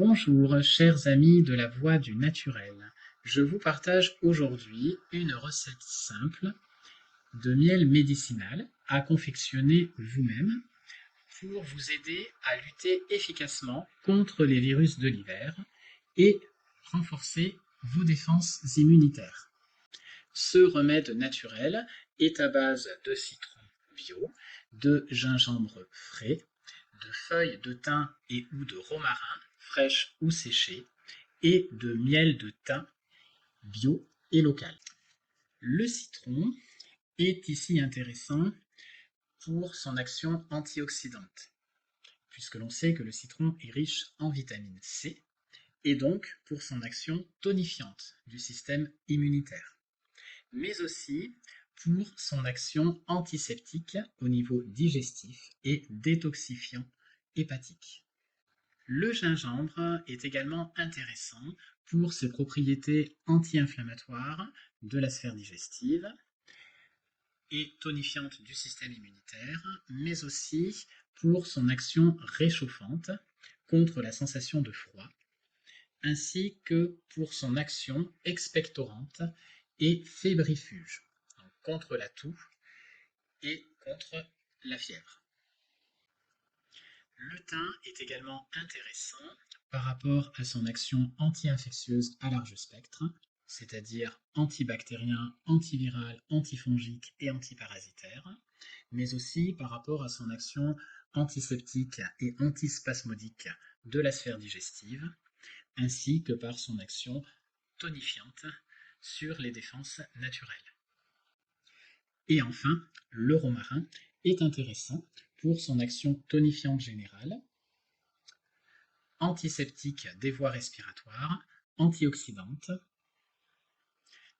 Bonjour, chers amis de la voie du naturel. Je vous partage aujourd'hui une recette simple de miel médicinal à confectionner vous-même pour vous aider à lutter efficacement contre les virus de l'hiver et renforcer vos défenses immunitaires. Ce remède naturel est à base de citron bio, de gingembre frais, de feuilles de thym et ou de romarin, fraîches ou séchées, et de miel de thym bio et local. Le citron est ici intéressant pour son action antioxydante, puisque l'on sait que le citron est riche en vitamine C, et donc pour son action tonifiante du système immunitaire, mais aussi pour son action antiseptique au niveau digestif et détoxifiant hépatique. Le gingembre est également intéressant pour ses propriétés anti-inflammatoires de la sphère digestive et tonifiante du système immunitaire, mais aussi pour son action réchauffante contre la sensation de froid, ainsi que pour son action expectorante et fébrifuge, donc contre la toux et contre la fièvre. Le thym est également intéressant par rapport à son action anti-infectieuse à large spectre, c'est-à-dire antibactérien, antiviral, antifongique et antiparasitaire, mais aussi par rapport à son action antiseptique et antispasmodique de la sphère digestive, ainsi que par son action tonifiante sur les défenses naturelles. Et enfin, le romarin est intéressant pour son action tonifiante générale, antiseptique des voies respiratoires, antioxydante,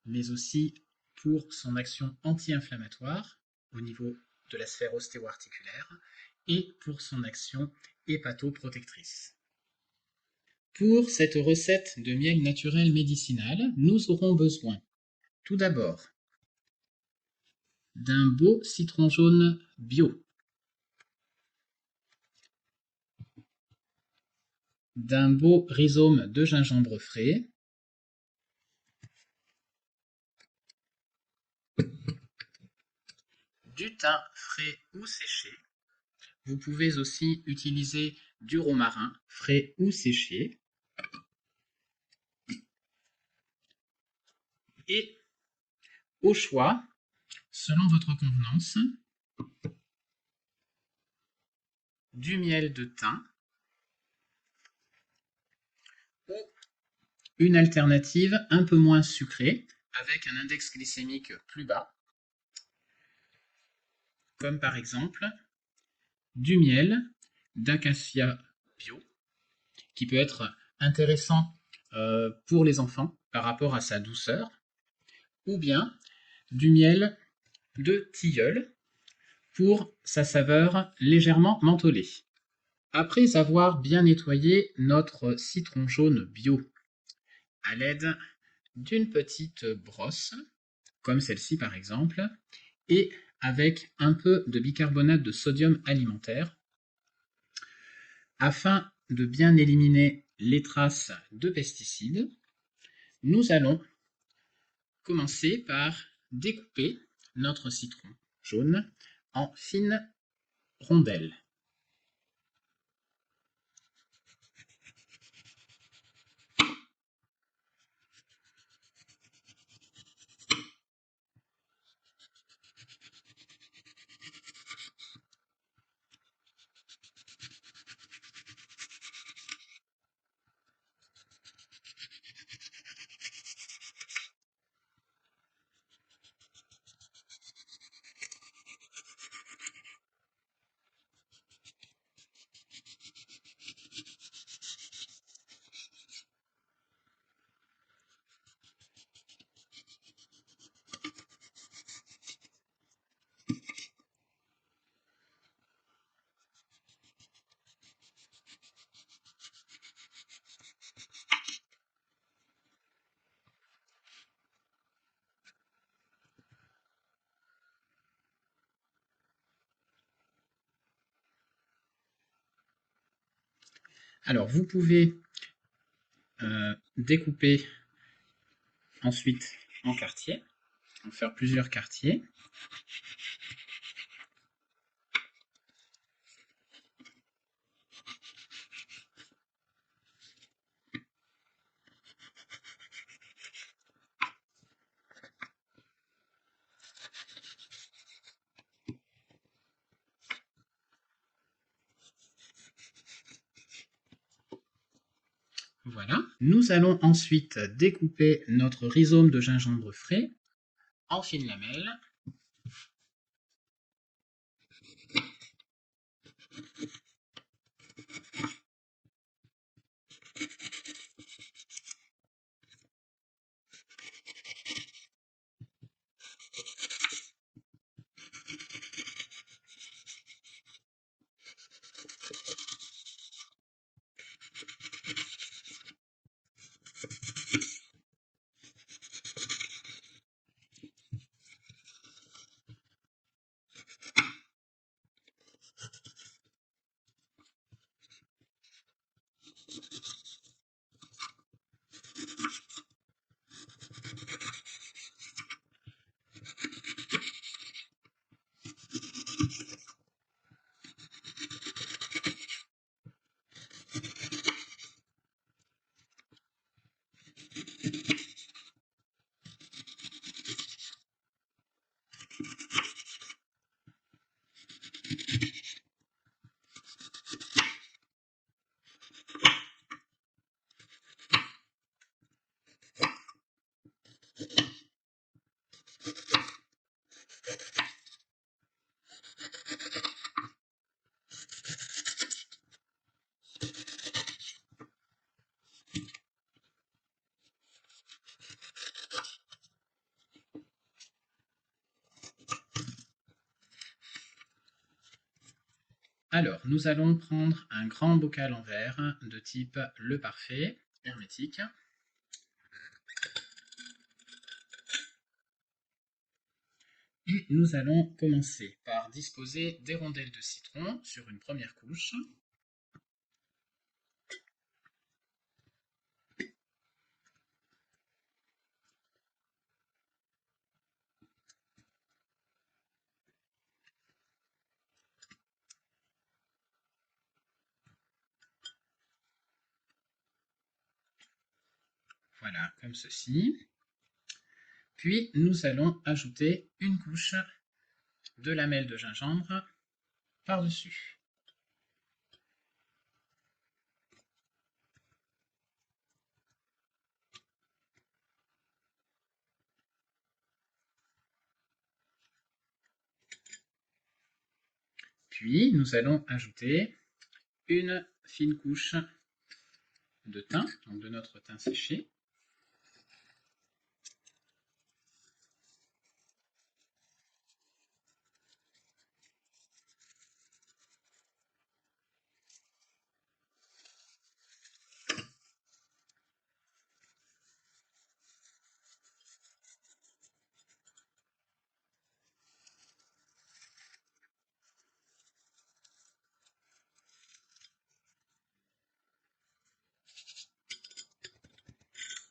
mais aussi pour son action anti-inflammatoire au niveau de la sphère ostéo-articulaire et pour son action hépatoprotectrice. Pour cette recette de miel naturel médicinal, nous aurons besoin tout d'abord d'un beau citron jaune bio, d'un beau rhizome de gingembre frais, du thym frais ou séché. Vous pouvez aussi utiliser du romarin frais ou séché. Et au choix, selon votre convenance, du miel de thym ou une alternative un peu moins sucrée avec un index glycémique plus bas, comme par exemple du miel d'acacia bio, qui peut être intéressant pour les enfants par rapport à sa douceur, ou bien du miel de tilleul pour sa saveur légèrement mentholée. Après avoir bien nettoyé notre citron jaune bio à l'aide d'une petite brosse, comme celle-ci par exemple, et avec un peu de bicarbonate de sodium alimentaire, afin de bien éliminer les traces de pesticides, nous allons commencer par découper notre citron jaune en fines rondelles. Alors vous pouvez découper ensuite en quartiers, en faire plusieurs quartiers. Voilà. Nous allons ensuite découper notre rhizome de gingembre frais en fines lamelles. Alors, nous allons prendre un grand bocal en verre de type Le Parfait, hermétique. Et nous allons commencer par disposer des rondelles de citron sur une première couche. Voilà, comme ceci. Puis nous allons ajouter une couche de lamelles de gingembre par-dessus. Puis nous allons ajouter une fine couche de thym, donc de notre thym séché.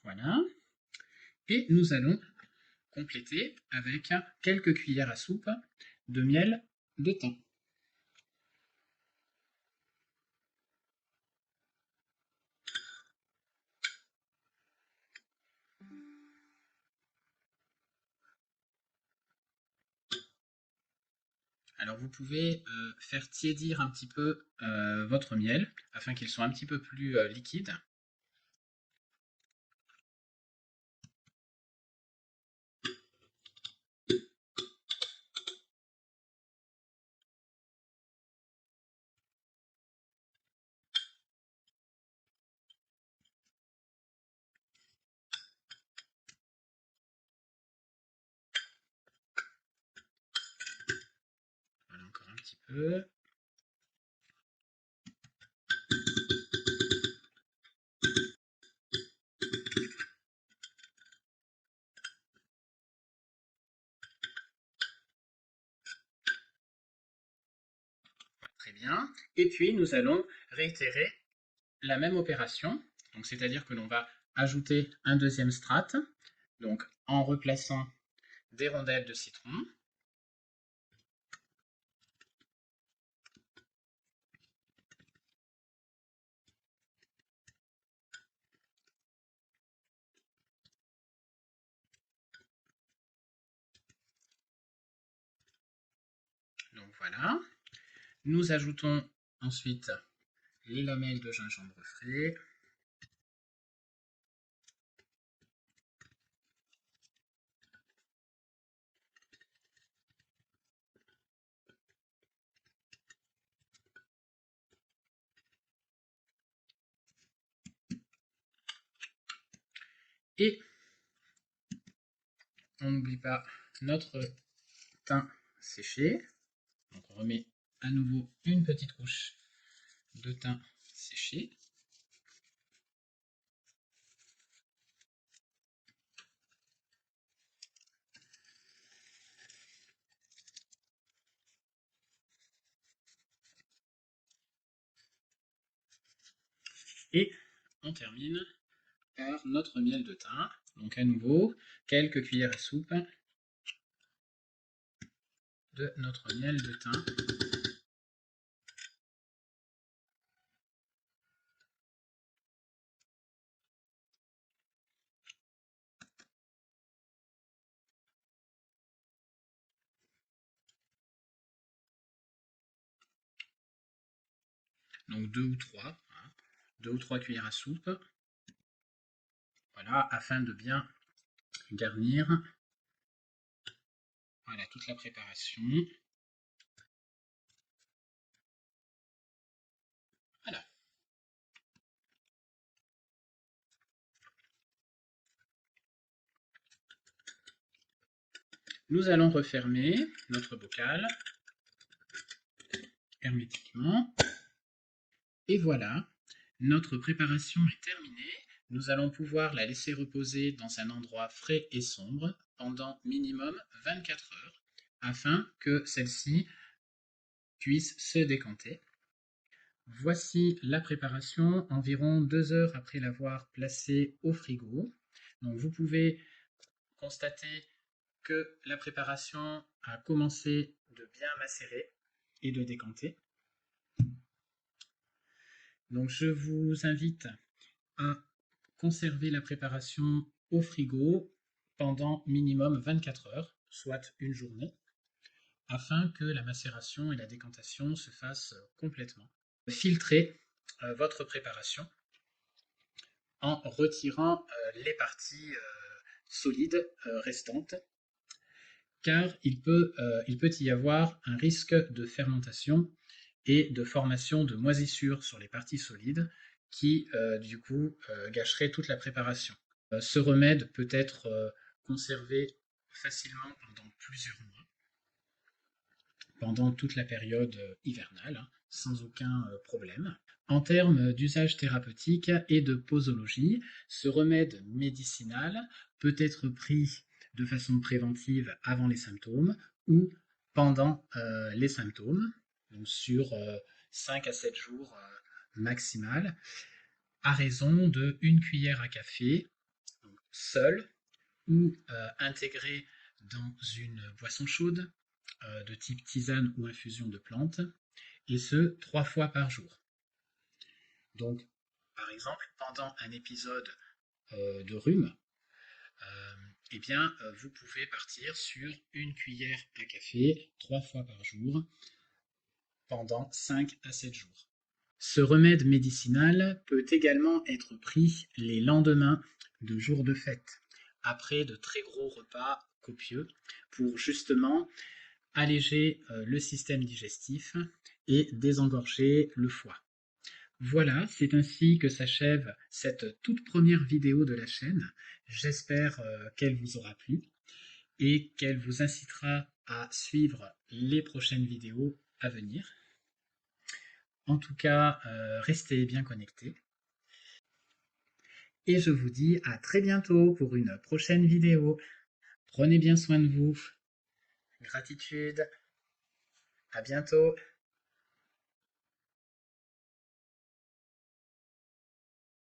Voilà. Et nous allons compléter avec quelques cuillères à soupe de miel de thym. Alors vous pouvez faire tiédir un petit peu votre miel afin qu'il soit un petit peu plus liquide. Voilà, encore un petit peu. Très bien. Et puis nous allons réitérer la même opération. Donc c'est-à-dire que l'on va ajouter un deuxième strate, donc en replaçant des rondelles de citron. Donc voilà. Nous ajoutons ensuite les lamelles de gingembre frais. Et on n'oublie pas notre thym séché. Donc on remet à nouveau une petite couche de thym séché. Et on termine par notre miel de thym. Donc à nouveau, quelques cuillères à soupe de notre miel de thym. Donc deux ou trois cuillères à soupe. Voilà, afin de bien garnir. Voilà toute la préparation. Voilà. Nous allons refermer notre bocal hermétiquement. Et voilà, notre préparation est terminée. Nous allons pouvoir la laisser reposer dans un endroit frais et sombre pendant minimum 24 heures afin que celle-ci puisse se décanter. Voici la préparation environ 2 heures après l'avoir placée au frigo. Donc vous pouvez constater que la préparation a commencé de bien macérer et de décanter. Donc je vous invite à conserver la préparation au frigo pendant minimum 24 heures, soit une journée, afin que la macération et la décantation se fassent complètement. Filtrez votre préparation en retirant les parties solides restantes, car il peut y avoir un risque de fermentation et de formation de moisissures sur les parties solides qui, du coup, gâcherait toute la préparation. Ce remède peut être conservé facilement pendant plusieurs mois, pendant toute la période hivernale, hein, sans aucun problème. En termes d'usage thérapeutique et de posologie, ce remède médicinal peut être pris de façon préventive avant les symptômes ou pendant les symptômes, donc sur 5 à 7 jours maximal, à raison de 1 cuillère à café, seul ou intégré dans une boisson chaude de type tisane ou infusion de plantes, et ce 3 fois par jour. Donc, par exemple, pendant un épisode de rhume, eh bien, vous pouvez partir sur 1 cuillère à café 3 fois par jour pendant 5 à 7 jours. Ce remède médicinal peut également être pris les lendemains de jours de fête, après de très gros repas copieux, pour justement alléger le système digestif et désengorger le foie. Voilà, c'est ainsi que s'achève cette toute première vidéo de la chaîne. J'espère qu'elle vous aura plu et qu'elle vous incitera à suivre les prochaines vidéos à venir. En tout cas, restez bien connectés. Et je vous dis à très bientôt pour une prochaine vidéo. Prenez bien soin de vous. Gratitude. À bientôt.